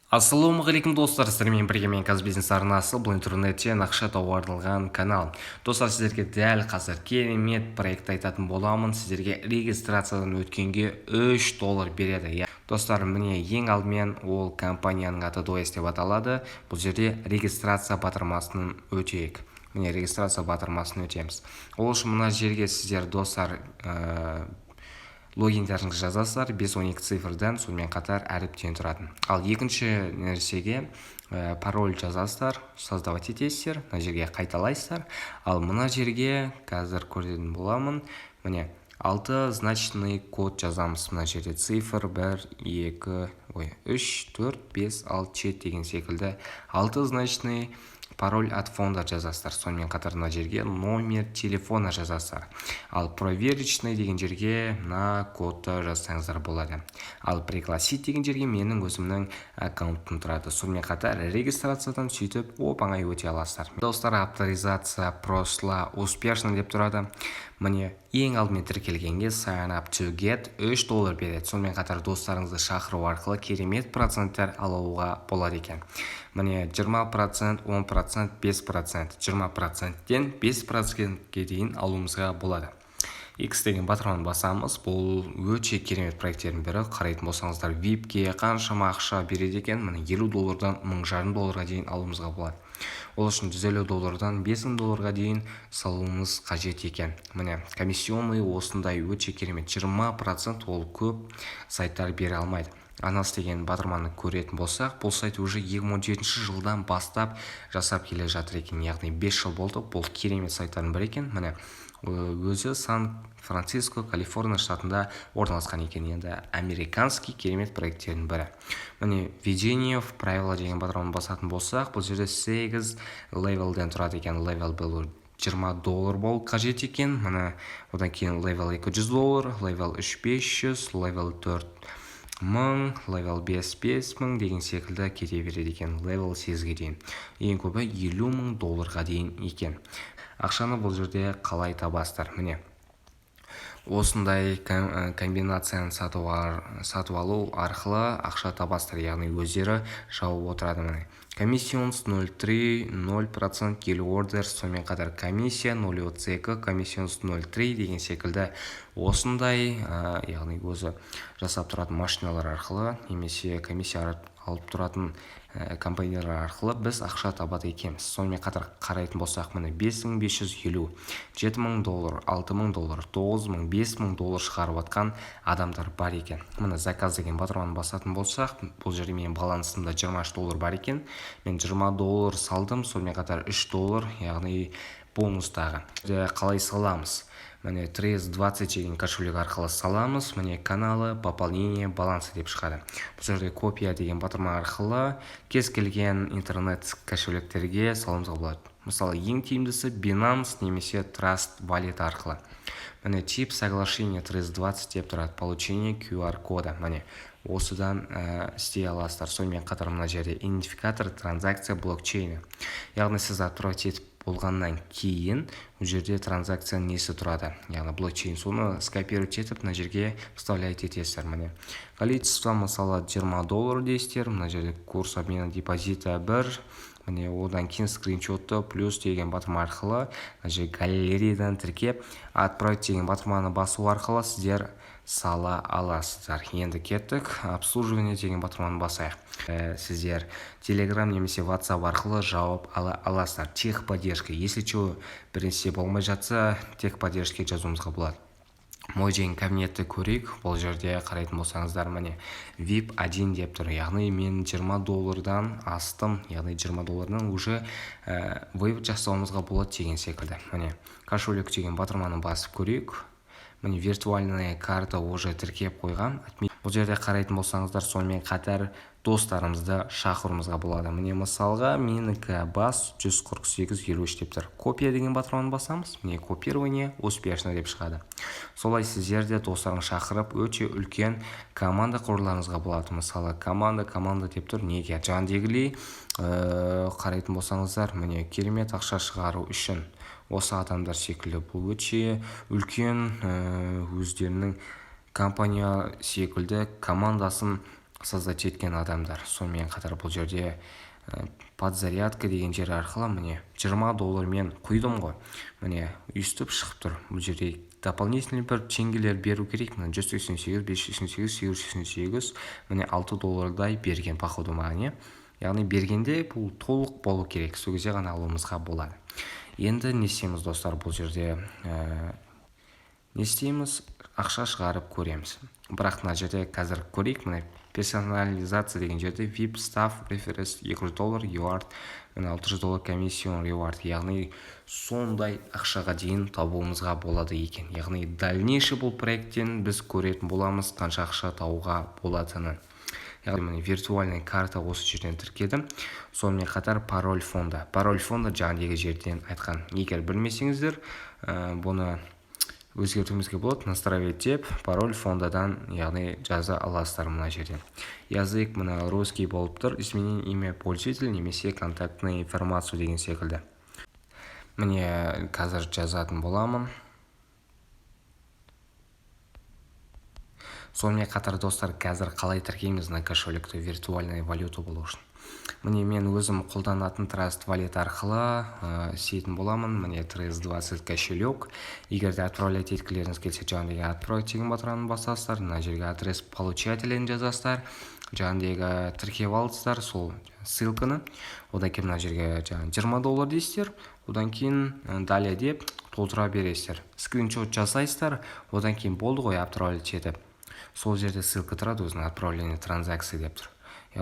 Ассалаумағалейкум достар, сіздермен бірге мен Казбизнес арнасы, бұл интернеттен ақша тауарлаған канал. Достар, сіздерге дәл қазір керемет проект айтатын боламын. Сіздерге регистрациядан өткенге $3 береді. Достар, міне ең алдымен ол компанияның аты Does деп аталады. Бұл жерде регистрация батырмасын өтейік. Міне регистрация батырмасын өтеміз. Ол үшін мына жерге сіздер достар логиндеріңізді жазасыздар 5-12 цифрдан, сонымен қатар әріптен тұратын. Ал екінші нәрсеге пароль жазасыздар, создавать етесіздер, мына жерге қайталайсыздар. Ал мына жерге қазір көретін боламын, міне 6 значный код жазамыз. Мына жерде цифр 1, 2, 3, 4, 5, 6, 7 деген секілді 6 значный пароль от фонда жазасыздар. Сонымен қатар мына жерге номер телефона жазасыздар. Ал проверочный деген жерге мына кодты жазсаңыздар болады. Ал пригласить деген жерге менің өзімнің аккаунтым тұрады. Сонымен қатар регистрациядан сөйтіп оп-оңай өте аласыздар. Достар, авторизация прошла успешно деп тұрады. Міне ең алдымен тіркелгенге sign up to get $3 береді. Сонымен қатар достарыңызды шақыру арқылы керемет проценттер алуға болады екен. Міне 20%, 10%, 5%, 20%-тен 5%-ке дейін алуымызға болады. X деген батырманы басамыз. Бұл өте керемет проекттердің бірі. Қарайтын болсаңыздар VIP-ке қаншама ақша береді екен. Міне $50-дан $1,500 дейін алуымызға болады. Ол үшін $150-дан $5,000 дейін салуымыз қажет екен. Міне комиссионный осындай өте керемет 20%, ол көп сайттар бере алмайды. Анас деген батырманы көретін болсақ, бұл сайт уже 2017 жылдан бастап жасап келе жатыр екен. Яғни 5 жыл болды. Бұл керемет сайттардың бірі екен. Міне өзі Сан-Франциско, Калифорния штатында орналасқан екен. Енді американский керемет проекттердің бірі. Міне введение в правила деген батырманы басатын болсақ, бұл жерде 8 левелден тұрады екен. Левел бұл $20 бол қажет екен. Міне одан кейін левел $200, левел 3-500, левел 4,000, левел 5,000 деген секілді кете береді екен. Левел 8-ге дейін. Ең көбі $50,000 дейін екен. Ақшаны бұл жерде қалай табасыздар? Міне осындай комбинацияны сатып алу арқылы ақша табасыздар, яғни өздері жауып отырады. Міне комиссионс 0,3, 0% келі ордер, сонымен қатар комиссия 0,2, комиссионс 0,3 деген секілді осындай, яғни өзі жасап тұратын машиналар арқылы немесе комиссия алып тұратын компаниялар арқылы біз ақша табады екенбіз. Сонымен қатар қарайтын болсақ, міне $5,550, $7,000, $6,000, $9,000, $5,000 шығарып атқан адамдар бар екен. Міне заказ деген батырманы басатын болсақ, бұл жерде менің балансымда $23 бар екен. Мен $20 салдым, сонымен қатар $3, яғни бонустағы. Қалай саламыз? Міне 320 деген кошелек арқылы саламыз. Міне каналы пополнение балансы деп шығады. Бұл жерде копия деген батырма арқылы кез келген интернет кошелектерге салуымызға болады. Мысалы ең тиімдісі Binance немесе Trust Wallet арқылы. Міне тип соглашение 320 деп тұрады. Получение QR кода. Міне осыдан істей аласыздар. Сонымен қатар мына жерде идентификатор транзакция блокчейні. Яғни сіз отправить етіп болғаннан кейін бұл жерде транзакция несі тұрады, яғни блокчейн, соны скопировать етіп мына жерге вставлять етесіздер. Міне количество мысалы $20 дейсіздер. Мына жерде курс обмена депозита 1. Міне одан кейін скриншотты плюс деген батырма арқылы мына жерге галереядан тіркеп отправить деген батырманы басу арқылы сіздер сала аласыздар. Енді кеттік обслуживание деген батырманы басайық. Сіздер Telegram немесе WhatsApp арқылы жауап ала аласыздар. Техподдержка. Если что бірінші болмай жатса, техподдержке жазуымызға болады. Мой деген кабинетті көрейік. Бұл жерде қарайтын болсаңыздар, міне VIP 1 деп тұр. Яғни мен $20-дан астым, яғни $20-дан уже вывод жасауымызға болады деген секілді. Міне кошелек деген батырманы басып көрейік. Міне виртуальная карта уже тіркеп қойған. Бұл жерде қарайтын болсаңыздар, сонымен қатар достарымызды шақыруымызға болады. Міне мысалға менікі бас 148.53 деп тұр. Копия деген батырманы басамыз. Міне копирование успешно деп шығады. Солай сіздерде достарын шақырып өте үлкен команда құруларыңызға болады. Мысалы команда деп тұр. Неге жандегілей қарайтын болсаңыздар, міне керемет ақша шығару үшін осы адамдар секілді бұл өте үлкен өздерінің компания секілді командасын создать еткен адамдар. Сонымен қатар бұл жерде подзарядка деген жер арқылы міне $20 мен құйдым ғой. Міне өйстіп шығып тұр. Бұл жерде дополнительный бір теңгелер беру керек. Міне 188, 588, 888, міне $6 берген походу маған. Яғни бергенде бұл толық болу керек. Сол кезде ғана алуымызға болады. Енді не істейміз достар, бұл жерде не істейміз? Ақша шығарып көреміз. Бірақ мына жерде қазір көрейік. Міне персонализация деген жерде VIP staff reference $200 reward, $600 commission reward, яғни сондай ақшаға дейін табуымызға болады екен. Яғни дальнейший бұл проекттен біз көретін боламыз қанша ақша табуға болатынын. Яғни виртуальный карта осы жерден тіркедім. Сонымен қатар пароль фонда. Пароль фонда жаңағы жерден айтқан. Егер білмесеңіздер, бұны өзгертуімізге болады. Настраивать деп пароль фондадан яғни жаза аласыздар мына жерден. Язык мына русский болып тұр. Изменение имя пользователя немесе контактный информацию деген секілді. Міне қазір жазатын боламын. Сонымен қатар достар, қазір қалай тіркейміз на кошелекті виртуальный валюту болу үшін. Міне мен өзім қолданатын Trust Wallet арқылы істейтін боламын. Міне Trust20 кошелек. Егер де отправлять еткілеріңіз келсе, жаңағы отправить деген батыранын басасыздар. Мына жерге адрес получателін жазасыздар. Жаңағы тіркеп аласыздар сол ссылканы. Одан кейін мына жерге $20 дейсіздер. Одан кейін далее деп толтыра бересіздер. Скриншот жасайсыздар. Одан кейін болды ғой отправлять етіп. Сол жерде ссылка тұрады, өзінің отправление транзакции деп тұр.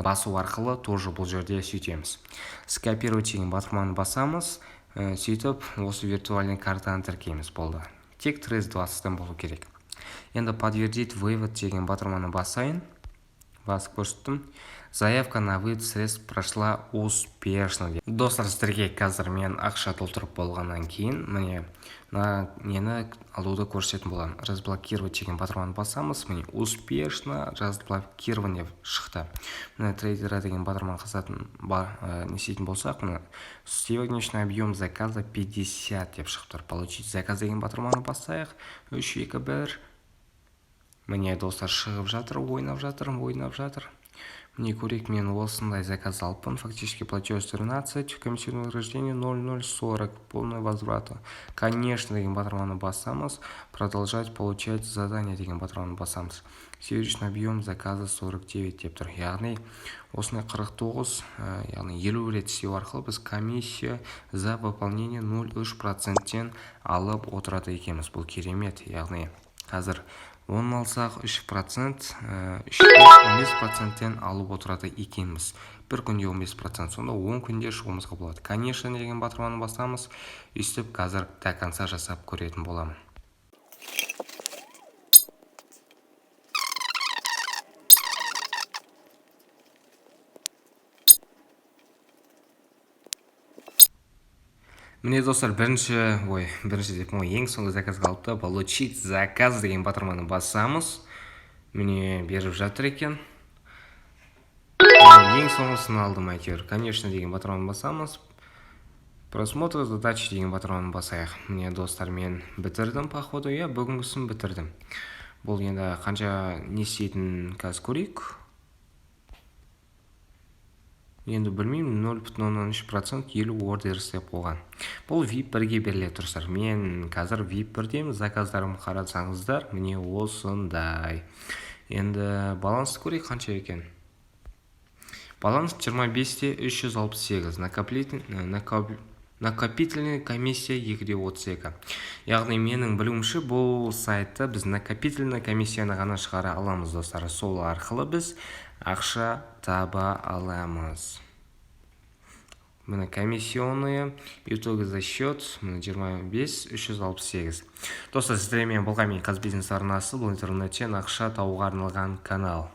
Басу арқылы тоже бұл жерде сөйтеміз. Скопировать деген батырманы басамыз, сөйтіп осы виртуальный картаны тіркейміз. Болды. Тек Trust20-тан болу керек. Енді подтвердить вывод деген батырманы басайын. Басып көрсеттім. Заявка на вывод средств прошла успешно. Достар, сіздерге қазір мен ақша толтырып болғаннан кейін міне нені алуды көрсететін боламын. Разблокировать деген батырманы басамыз. Міне успешно разблокирование шықты. Міне трейдера деген батырманы қасатын не істейтін болсақ, міне сегодняшний объем заказа 50 деп шығып тұр. Получить заказ деген батырманы басайық. 3, 2, 1. Міне достар шығып жатыр, ойнап жатыр. Міне көрейік, мен осындай заказ алыппын. Фактически платеж 13, комиссионное вознаграждение 0,040, полный возврат. Конечно деген батырманы басамыз. Продолжать получать задание деген батырманы басамыз. Сегодняшний объем заказа 49 деп тұр. Яғни осындай 49, яғни 50 рет істеу арқылы біз комиссия за выполнение 0,3%-тен алып отырады екенбіз. Бұл керемет. Яғни қазір 10 алсақ 3%, 15%-тен алып отырады екенбіз. Бір күнде 15%, сонда 10 күнде шығуымызға болады. Конечно деген батырманы басамыз, өйстіп қазір до конца жасап көретін боламын. Міне достар, бірінші деп ең соңғы заказға алыпты. Получить заказ деген батырманы басамыз. Міне беріп жатыр екен. Ең соңғысын алдым әйтеуір. Конечно деген батырманы басамыз. Просмотр задачи деген батырманы басайық. Міне достар, мен бітірдім походу. Бүгінгісін бітірдім. Бұл енді қанша не істейтін қазір көрейік. Енді білмеймін, 0,03% 50 ордер істеп қойған. Бұл VIP 1-ге беріле тұрсыздар. Мен қазір VIP 1-дем, заказдарым қарасаңыздар, міне осындай. Енді баланс көрейік қанша екен. Баланс 25-те 368, накопительный комиссия 2,32. Яғни менің білуімше бұл сайтта біз накопительный комиссияны ғана шығара аламыз достар. Сол арқылы біз ақша таба аламыз. Міне комиссионные, итоги за счет 25 368. Достар, сіздермен болған мен Қазбизнес арнасы, бұл интернеттен ақша табуға арналған канал.